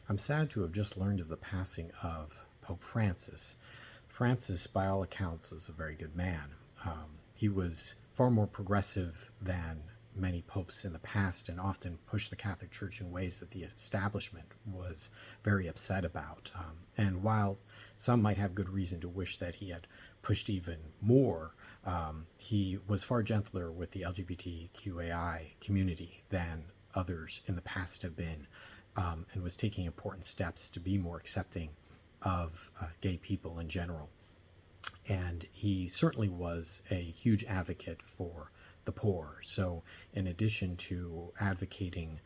I'm sad to have just learned of the passing of Pope Francis. Francis, by all accounts, was a very good man. He was far more progressive than many popes in the past and often pushed the Catholic Church in ways that the establishment was very upset about. And while some might have good reason to wish that he had pushed even more, he was far gentler with the LGBTQAI community than others in the past have been, and was taking important steps to be more accepting of gay people in general. And he certainly was a huge advocate for the poor. So, in addition to advocating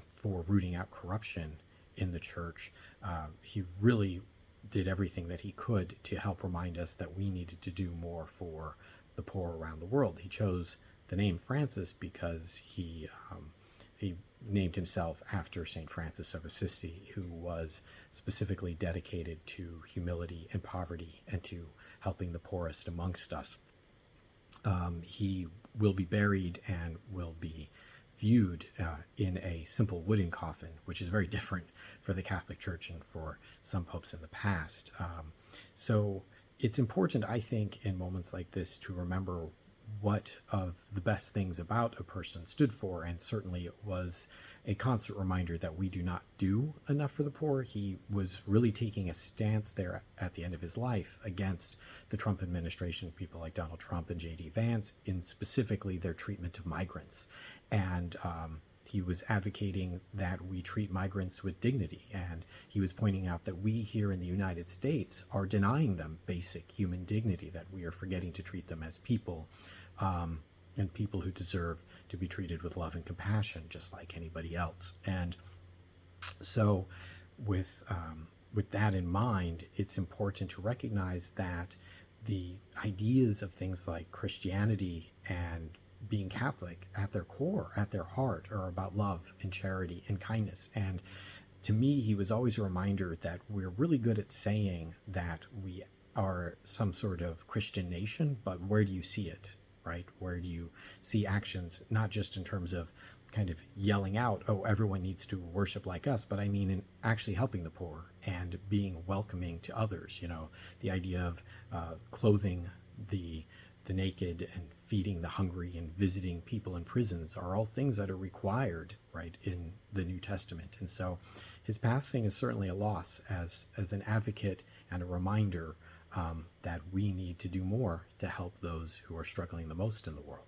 for rooting out corruption in the church, he really did everything that he could to help remind us that we needed to do more for the poor around the world. He chose the name Francis because he named himself after St. Francis of Assisi, who was specifically dedicated to humility and poverty and to helping the poorest amongst us. He will be buried and will be viewed in a simple wooden coffin, which is very different for the Catholic Church and for some popes in the past. So it's important, I think, in moments like this to remember what of the best things about a person stood for, and certainly it was a constant reminder that we do not do enough for the poor. He was really taking a stance there at the end of his life against the Trump administration, people like Donald Trump and J.D. Vance, in specifically their treatment of migrants. And he was advocating that we treat migrants with dignity, and he was pointing out that we here in the United States are denying them basic human dignity, that we are forgetting to treat them as people, and people who deserve to be treated with love and compassion just like anybody else. And so with that in mind, it's important to recognize that the ideas of things like Christianity and being Catholic at their core, at their heart, are about love and charity and kindness. And to me, he was always a reminder that we're really good at saying that we are some sort of Christian nation, but where do you see it, right? Where do you see actions, not just in terms of kind of yelling out, oh, everyone needs to worship like us, but I mean in actually helping the poor and being welcoming to others. The idea of clothing the naked and feeding the hungry and visiting people in prisons are all things that are required, right, in the New Testament. And so his passing is certainly a loss as an advocate and a reminder that we need to do more to help those who are struggling the most in the world.